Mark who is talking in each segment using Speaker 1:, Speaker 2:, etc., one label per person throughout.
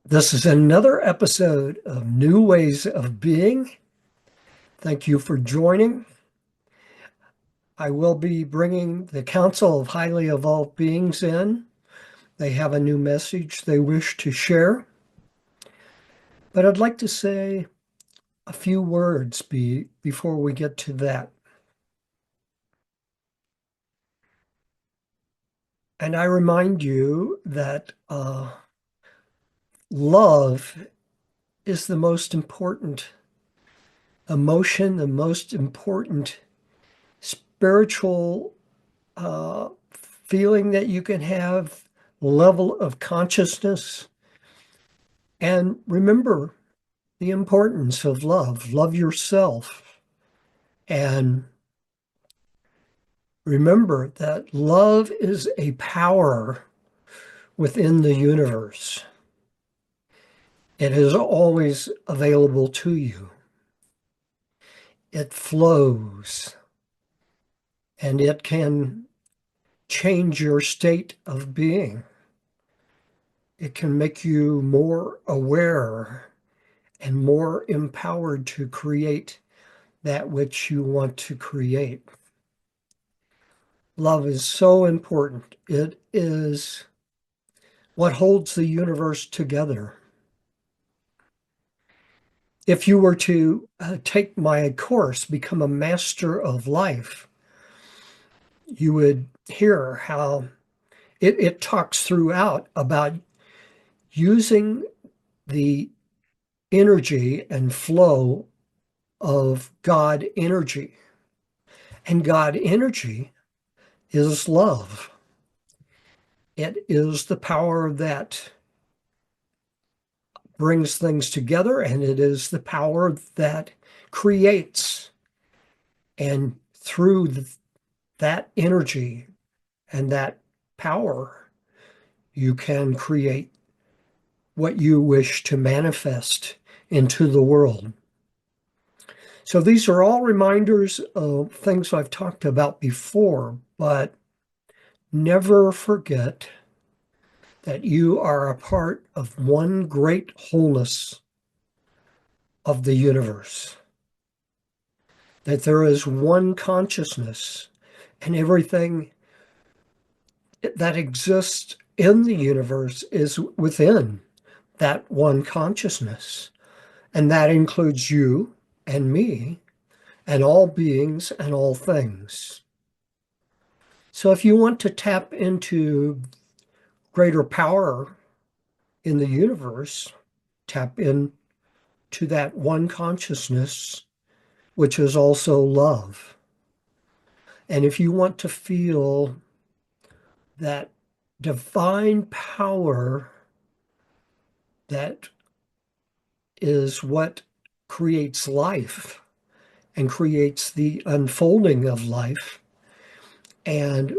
Speaker 1: This is another episode of New Ways of Being. Thank you for joining. I will be bringing the Council of Highly Evolved Beings in. They have a new message they wish to share. But I'd like to say a few words before we get to that. And I remind you that love is the most important emotion, the most important spiritual feeling that you can have, level of consciousness. And remember the importance of love. Love yourself. And remember that love is a power within the universe. It is always available to you. It flows and it can change your state of being. It can make you more aware and more empowered to create that which you want to create. Love is so important. It is what holds the universe together. If you were to take my course, Become a Master of Life, you would hear how it talks throughout about using the energy and flow of God energy. And God energy is love. It is the power that brings things together, and it is the power that creates. And through that energy and that power, you can create what you wish to manifest into the world. So these are all reminders of things I've talked about before, but never forget that you are a part of one great wholeness of the universe, that there is one consciousness, and everything that exists in the universe is within that one consciousness. And that includes you and me and all beings and all things. So if you want to tap into greater power in the universe, tap into that one consciousness, which is also love. And if you want to feel that divine power that is what creates life and creates the unfolding of life, and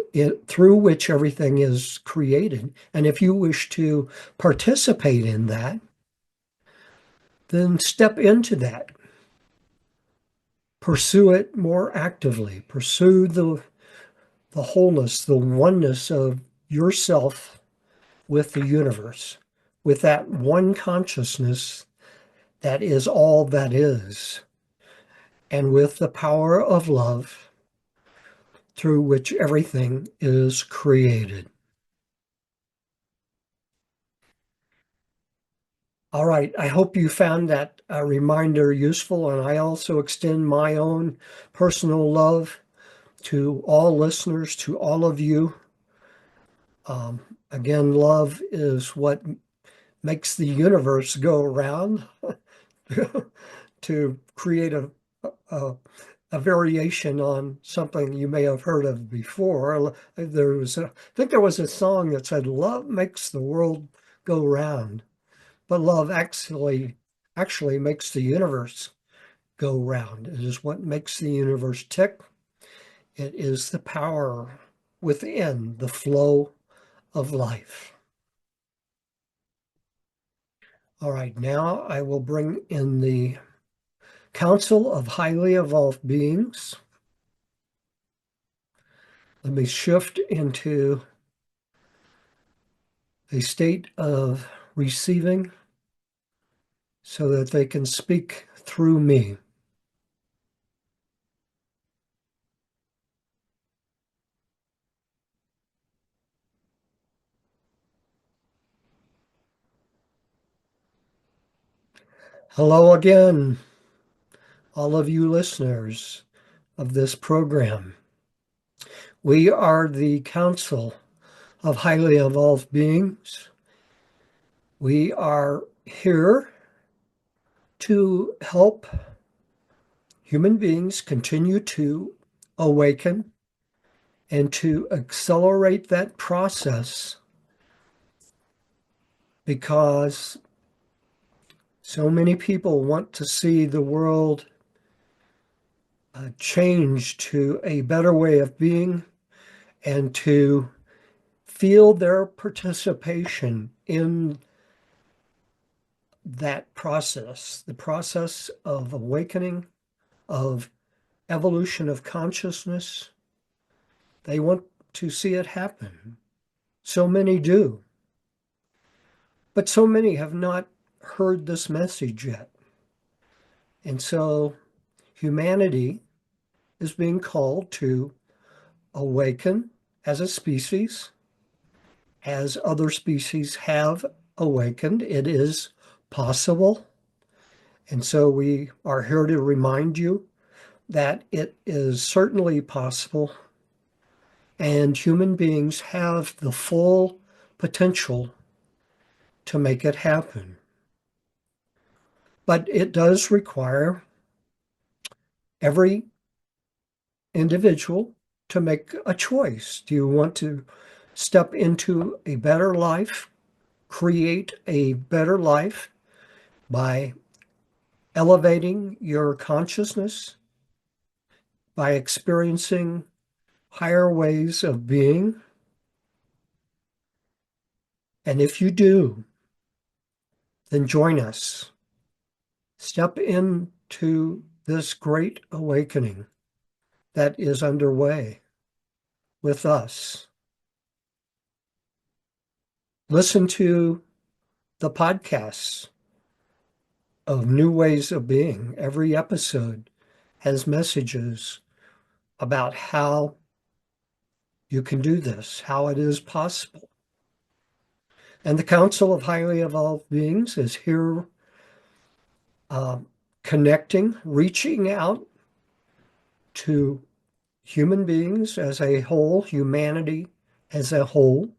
Speaker 1: through which everything is created. And if you wish to participate in that, then step into that. Pursue it more actively. Pursue the wholeness, the oneness of yourself with the universe, with that one consciousness that is all that is, and with the power of love through which everything is created. All right, I hope you found that reminder useful, and I also extend my own personal love to all listeners, to all of you. Again, love is what makes the universe go around. To create a, a variation on something you may have heard of before. I think there was a song that said, "Love makes the world go round," but love actually makes the universe go round. It is what makes the universe tick. It is the power within the flow of life. All right, now I will bring in the Council of Highly Evolved Beings. Let me shift into a state of receiving so that they can speak through me. Hello again, all of you listeners of this program. We are the Council of Highly Evolved Beings. We are here to help human beings continue to awaken and to accelerate that process, because so many people want to see the world change to a better way of being and to feel their participation in that process, the process of awakening, of evolution of consciousness. They want to see it happen. So many do. But so many have not heard this message yet. And so humanity is being called to awaken as a species, as other species have awakened. It is possible. And so we are here to remind you that it is certainly possible, and human beings have the full potential to make it happen. But it does require every individual to make a choice. Do you want to step into a better life, create a better life by elevating your consciousness, by experiencing higher ways of being? And if you do, then join us. Step into this great awakening that is underway with us. Listen to the podcasts of New Ways of Being. Every episode has messages about how you can do this, how it is possible. And the Council of Highly Evolved Beings is here connecting, reaching out to human beings as a whole, humanity as a whole.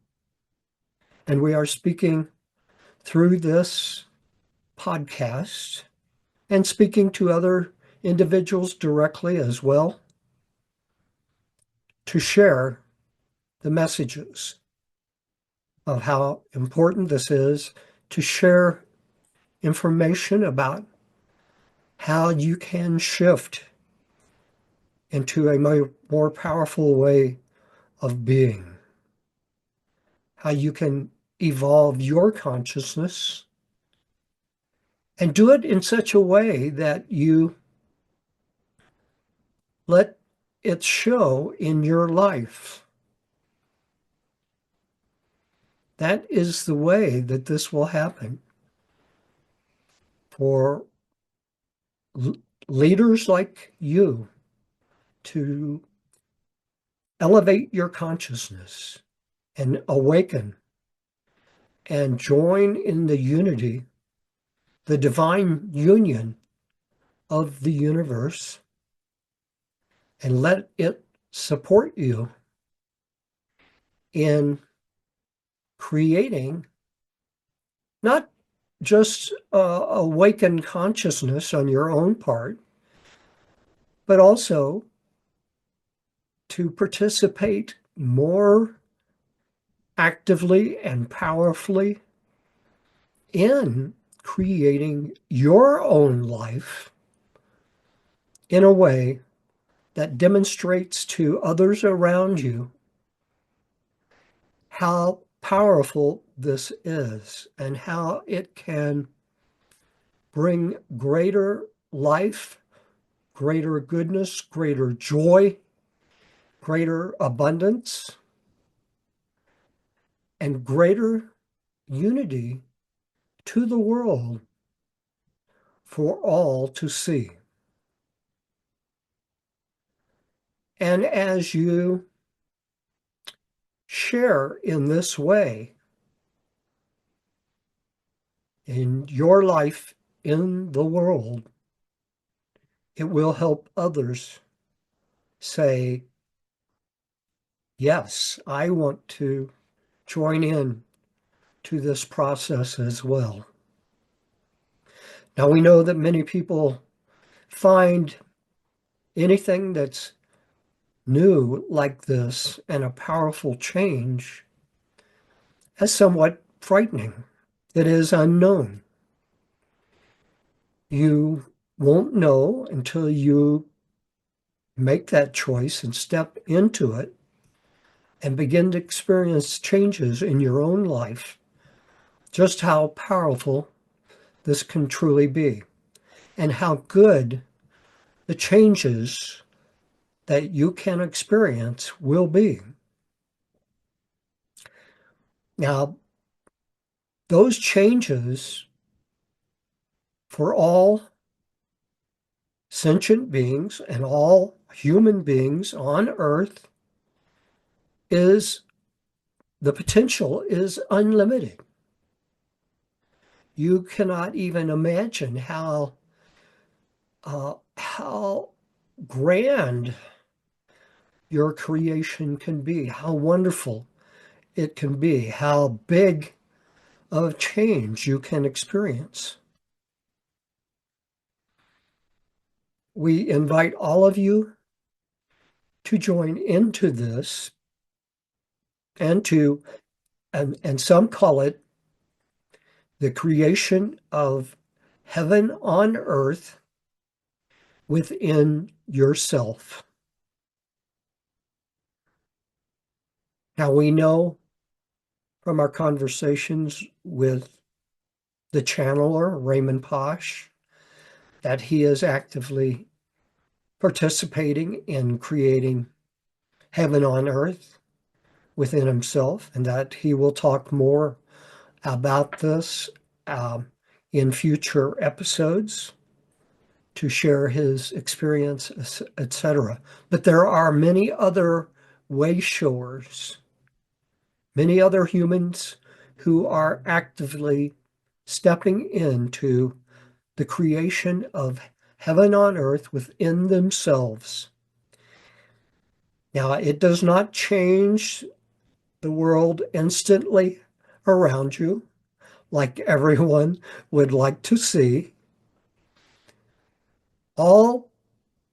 Speaker 1: And we are speaking through this podcast and speaking to other individuals directly as well to share the messages of how important this is, to share information about how you can shift into a more powerful way of being, how you can evolve your consciousness and do it in such a way that you let it show in your life. That is the way that this will happen for leaders like you to elevate your consciousness and awaken and join in the unity, the divine union of the universe, and let it support you in creating not just awakened consciousness on your own part, but also to participate more actively and powerfully in creating your own life in a way that demonstrates to others around you how powerful this is and how it can bring greater life, greater goodness, greater joy, greater abundance, and greater unity to the world for all to see. And as you share in this way in your life in the world, it will help others say, yes, I want to join in to this process as well. Now, we know that many people find anything that's new like this and a powerful change as somewhat frightening. It is unknown. You won't know until you make that choice and step into it and begin to experience changes in your own life, just how powerful this can truly be and how good the changes that you can experience will be. Now, those changes for all sentient beings and all human beings on earth is the potential is unlimited. You cannot even imagine how grand your creation can be, how wonderful it can be, how big of change you can experience. We invite all of you to join into this and and some call it the creation of heaven on earth within yourself. Now, we know from our conversations with the channeler, Raymond Posch, that he is actively participating in creating heaven on earth within himself, and that he will talk more about this um, in future episodes to share his experience, etc. But there are many other way showers, many other humans who are actively stepping into the creation of heaven on earth within themselves. Now, it does not change the world instantly around you, like everyone would like to see. All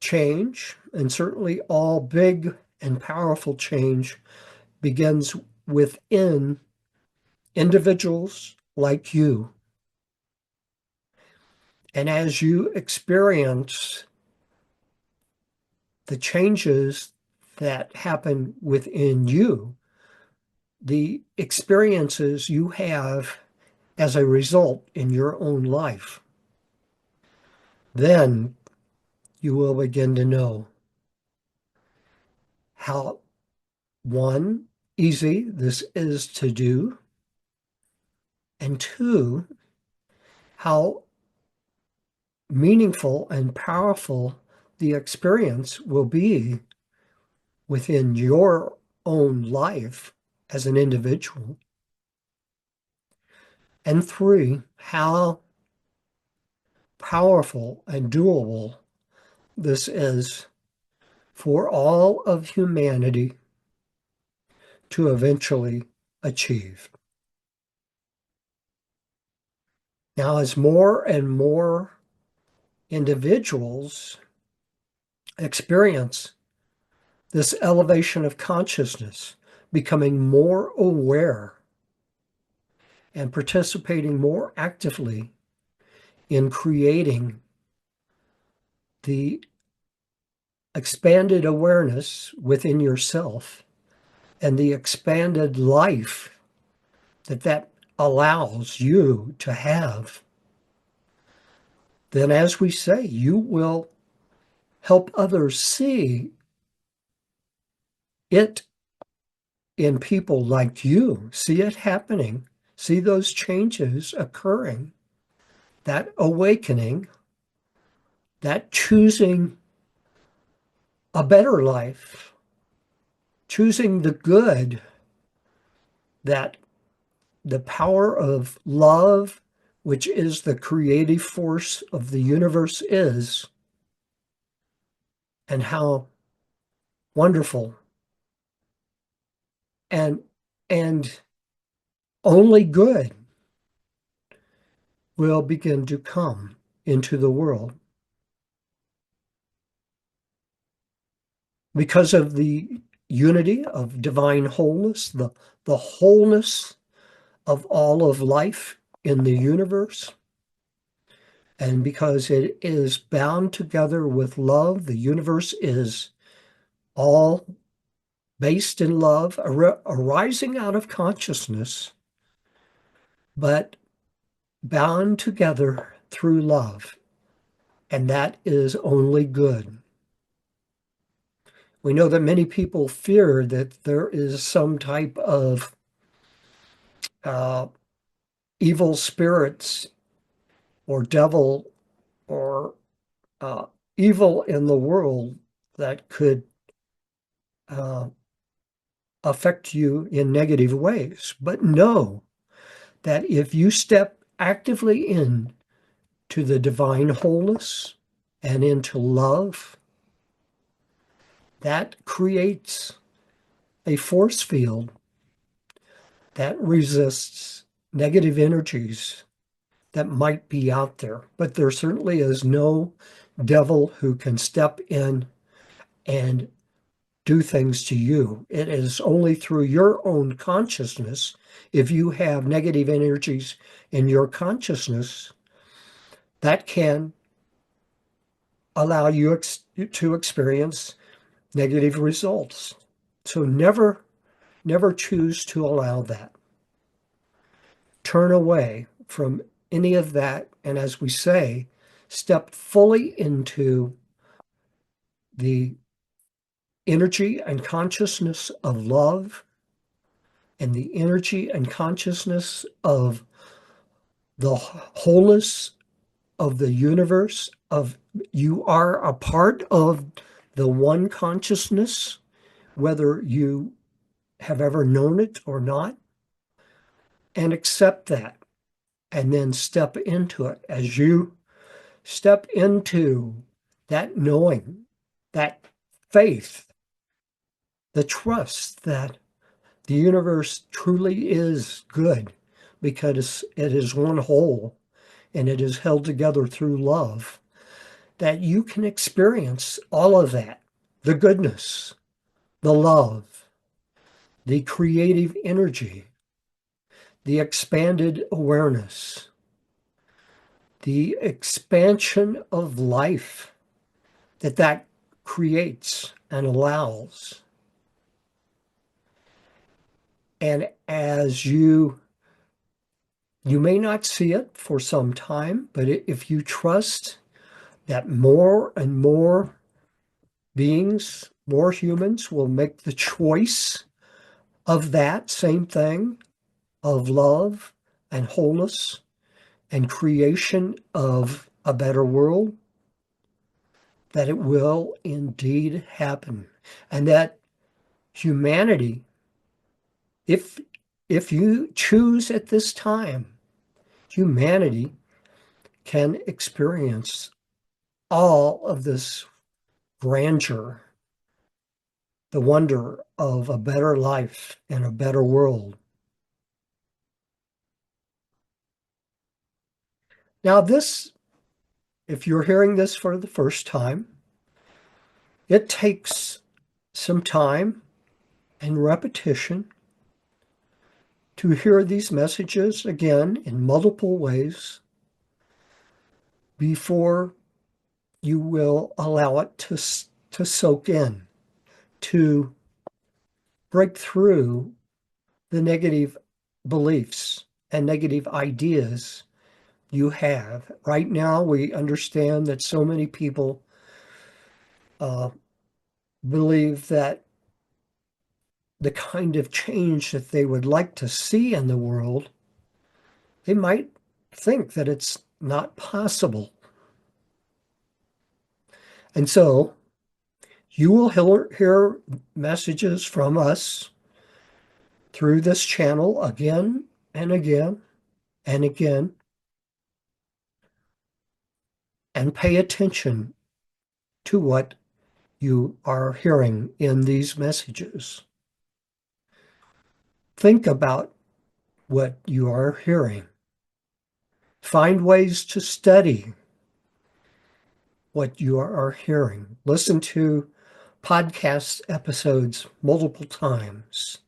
Speaker 1: change, and certainly all big and powerful change, begins within individuals like you. And as you experience the changes that happen within you, the experiences you have as a result in your own life, then you will begin to know how, one, easy this is to do, and two, how meaningful and powerful the experience will be within your own life as an individual. And three, how powerful and doable this is for all of humanity to eventually achieve. Now, as more and more individuals experience this elevation of consciousness, becoming more aware and participating more actively in creating the expanded awareness within yourself and the expanded life that allows you to have, then, as we say, you will help others see it in people like you, see it happening, see those changes occurring, that awakening, that choosing a better life, choosing the good, that the power of love, which is the creative force of the universe, is, and how wonderful and and only good will begin to come into the world because of the unity of divine wholeness, the wholeness of all of life in the universe. And because it is bound together with love, the universe is all based in love, arising out of consciousness, but bound together through love. And that is only good. We know that many people fear that there is some type of uh, evil spirits or devil or uh, evil in the world that could uh, affect you in negative ways. But know that if you step actively in to the divine wholeness and into love, that creates a force field that resists negative energies that might be out there. But there certainly is no devil who can step in and do things to you. It is only through your own consciousness. If you have negative energies in your consciousness, that can allow you to experience negative results. So never choose to allow that. Turn away from any of that. And as we say, step fully into the energy and consciousness of love and the energy and consciousness of the wholeness of the universe, of you are a part of the one consciousness, whether you have ever known it or not, and accept that, and then step into it. As you step into that knowing, that faith, the trust that the universe truly is good because it is one whole and it is held together through love, that you can experience all of that, the goodness, the love, the creative energy, the expanded awareness, the expansion of life that creates and allows. And as you may not see it for some time, but if you trust that more and more beings, more humans will make the choice of that same thing, of love and wholeness and creation of a better world, that it will indeed happen. And that humanity, if you choose at this time, humanity can experience all of this grandeur, the wonder of a better life and a better world. Now, this, if you're hearing this for the first time, it takes some time and repetition to hear these messages again in multiple ways before you will allow it to soak in, to break through the negative beliefs and negative ideas you have. Right now, we understand that so many people uh, believe that the kind of change that they would like to see in the world, they might think that it's not possible. And so you will hear messages from us through this channel again and again and again. And pay attention to what you are hearing in these messages. Think about what you are hearing. Find ways to study what you are hearing. Listen to podcast episodes multiple times.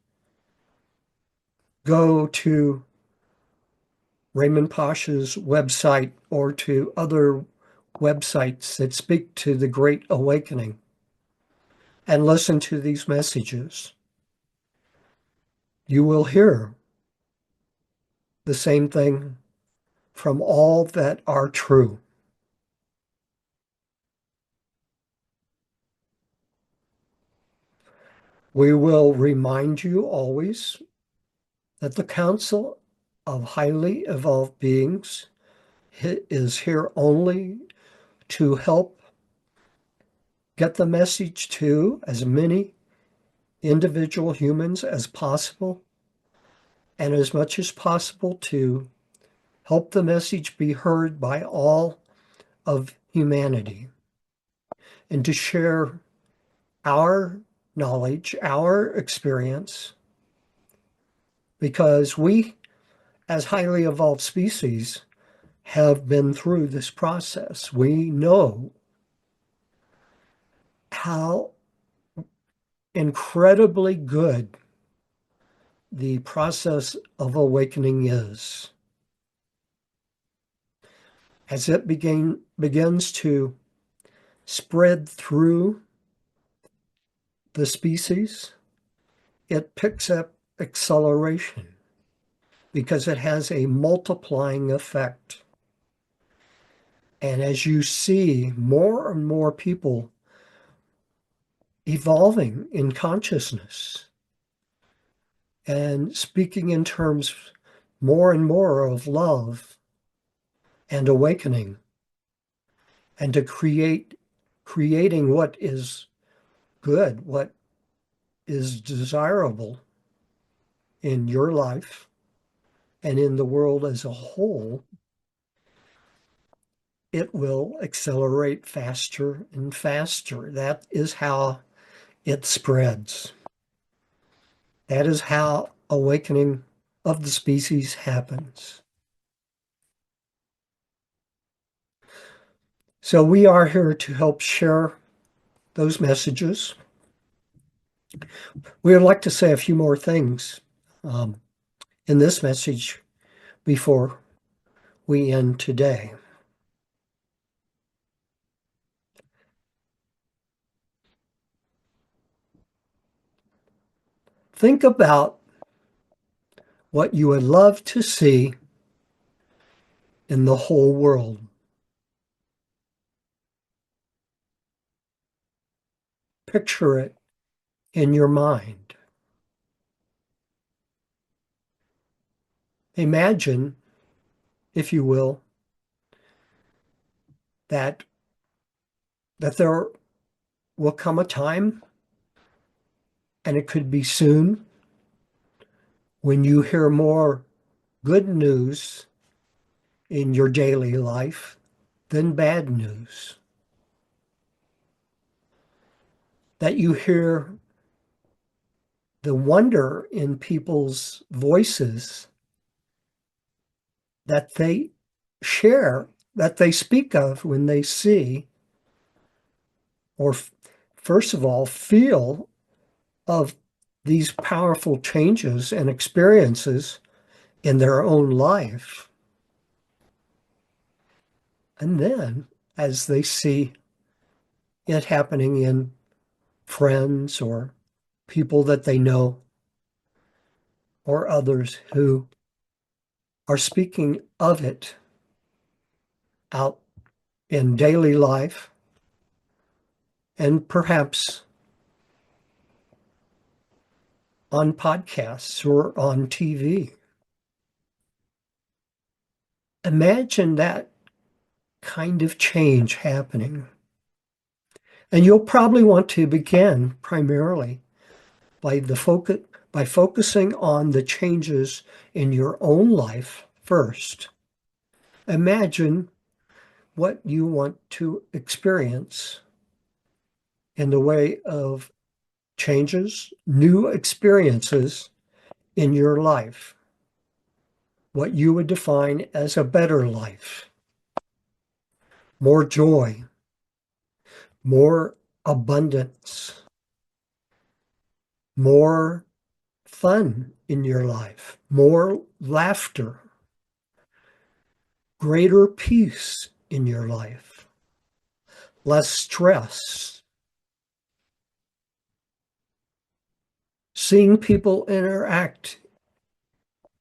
Speaker 1: Go to Raymond Posch's website or to other websites that speak to the Great Awakening and listen to these messages. You will hear the same thing from all that are true. We will remind you always that the Council of Highly Evolved Beings is here only to help get the message to as many individual humans as possible, and as much as possible to help the message be heard by all of humanity, and to share our knowledge, our experience, because we, as highly evolved species, have been through this process. We know how incredibly good the process of awakening is. As it begins to spread through the species, it picks up acceleration because it has a multiplying effect. And as you see more and more people evolving in consciousness and speaking in terms more and more of love and awakening, and to creating what is good, what is desirable in your life and in the world as a whole, it will accelerate faster and faster. That is how it spreads. That is how awakening of the species happens. So we are here to help share those messages. We would like to say a few more things in this message before we end today. Think about what you would love to see in the whole world. Picture it in your mind. Imagine, if you will, that there will come a time, and it could be soon, when you hear more good news in your daily life than bad news. That you hear the wonder in people's voices that they share, that they speak of when they see, or first of all, feel of these powerful changes and experiences in their own life. And then, as they see it happening in friends or people that they know, or others who are speaking of it out in daily life and perhaps on podcasts or on TV. Imagine that kind of change happening. And you'll probably want to begin primarily by by focusing on the changes in your own life first. Imagine what you want to experience in the way of changes, new experiences in your life, what you would define as a better life, more joy, more abundance, more fun in your life, more laughter, greater peace in your life, less stress, seeing people interact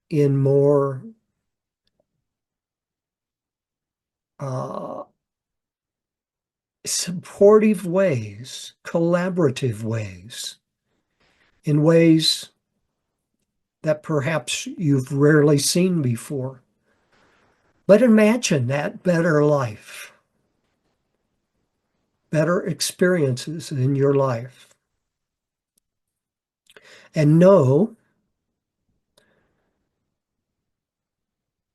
Speaker 1: in more uh, supportive ways, collaborative ways, in ways that perhaps you've rarely seen before. But imagine that better life, better experiences in your life. And know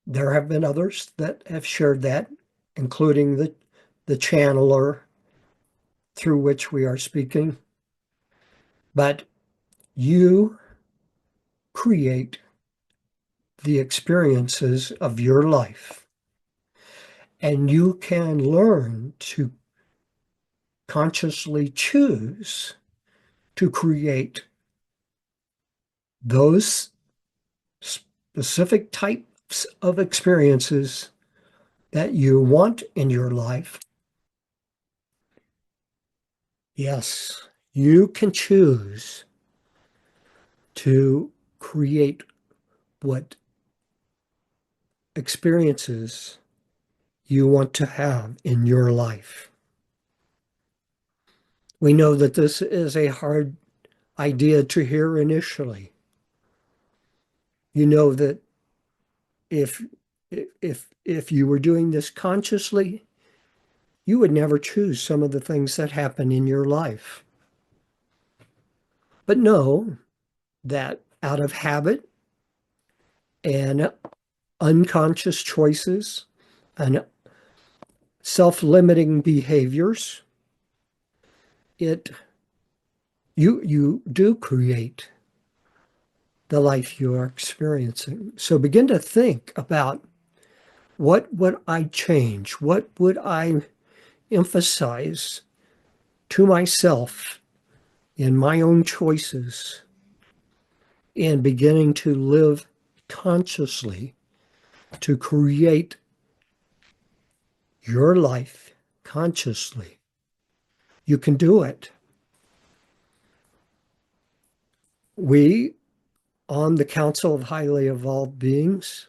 Speaker 1: there have been others that have shared that, including the channeler through which we are speaking. But you create the experiences of your life, and you can learn to consciously choose to create those specific types of experiences that you want in your life. Yes, you can choose to create what experiences you want to have in your life. We know that this is a hard idea to hear initially. You know that if if you were doing this consciously, you would never choose some of the things that happen in your life. But know that out of habit and unconscious choices and self-limiting behaviors, it you do create the life you are experiencing. So begin to think about what would I change? What would I emphasize to myself in my own choices in beginning to live consciously to create your life consciously? You can do it. We, on the Council of Highly Evolved Beings,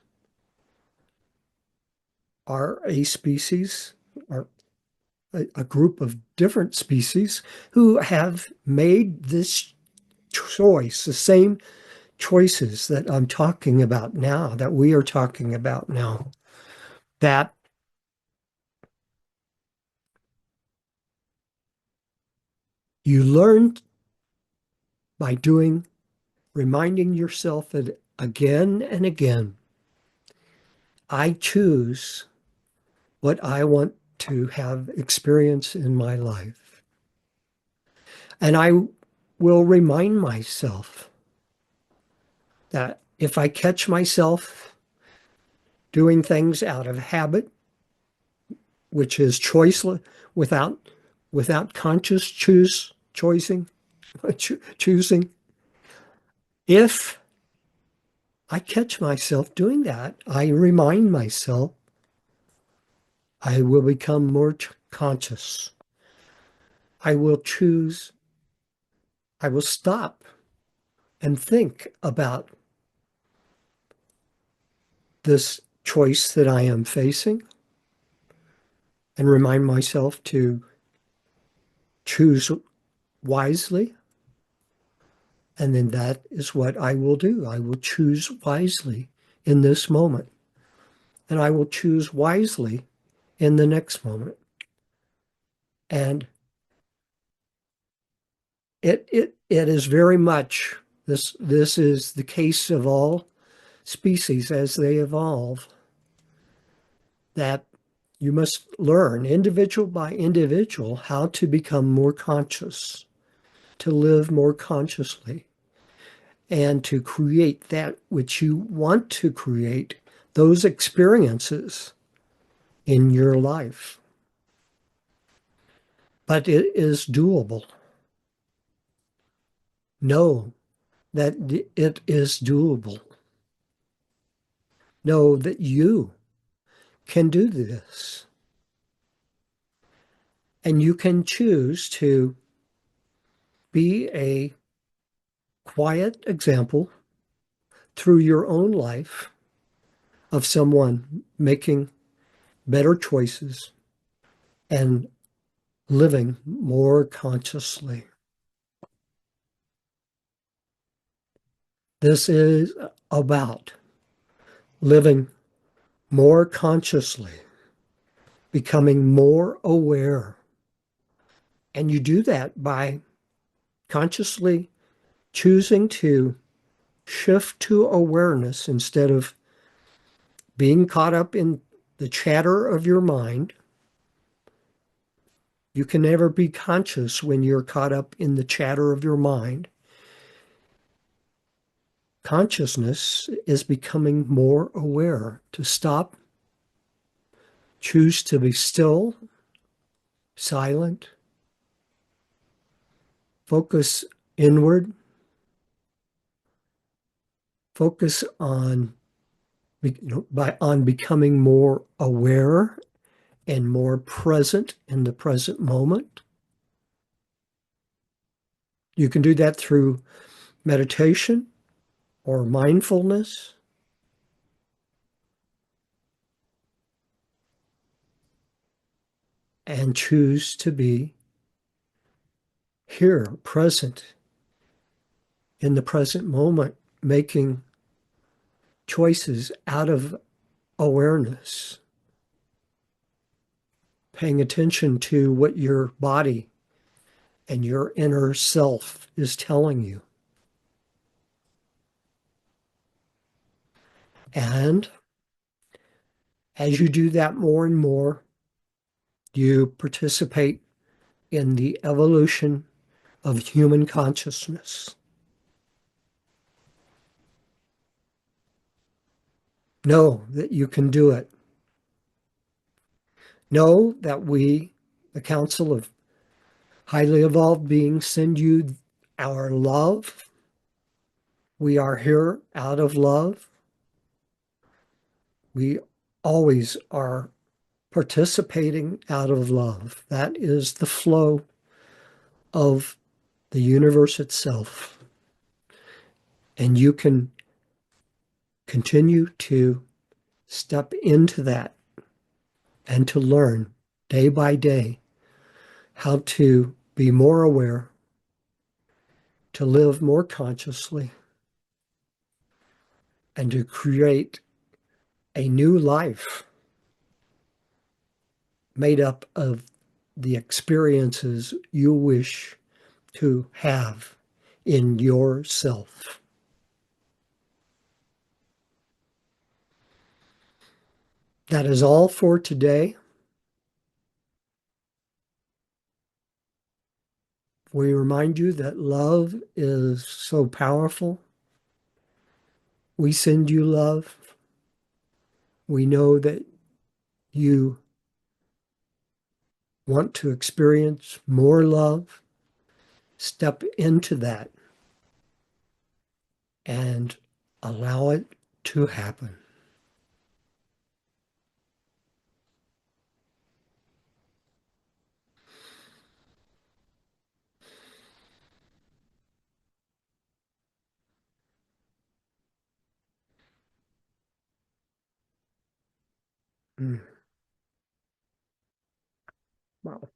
Speaker 1: are a species, are a group of different species who have made this choice, the same choices that I'm talking about now, that we are talking about now, that you learn by doing, reminding yourself that again and again, I choose what I want to have experience in my life. And I will remind myself that if I catch myself doing things out of habit, which is choiceless, without conscious choosing, choosing, if I catch myself doing that, I remind myself I will become more conscious. I will choose, I will stop and think about this choice that I am facing and remind myself to choose wisely. And then that is what I will do. I will choose wisely in this moment. And I will choose wisely in the next moment. And It is very much this is the case of all species as they evolve, that you must learn individual by individual how to become more conscious, to live more consciously, and to create that which you want to create, those experiences in your life. But it is doable. Know that it is doable. Know that you can do this. And you can choose to be a quiet example through your own life of someone making better choices and living more consciously. This is about living more consciously, becoming more aware. And you do that by consciously choosing to shift to awareness instead of being caught up in the chatter of your mind. You can never be conscious when you're caught up in the chatter of your mind. Consciousness is becoming more aware, to stop, choose to be still, silent, focus inward, focus on on becoming more aware and more present in the present moment. You can do that through meditation or mindfulness, and choose to be here, present in the present moment, making choices out of awareness, paying attention to what your body and your inner self is telling you. And as you do that more and more, you participate in the evolution of human consciousness. Know that you can do it. Know that we, the Council of Highly Evolved Beings, send you our love. We are here out of love. We always are participating out of love. That is the flow of the universe itself. And you can continue to step into that and to learn day by day how to be more aware, to live more consciously, and to create a new life made up of the experiences you wish to have in yourself. That is all for today. We remind you that love is so powerful. We send you love. We know that you want to experience more love. Step into that and allow it to happen. Mm. Wow.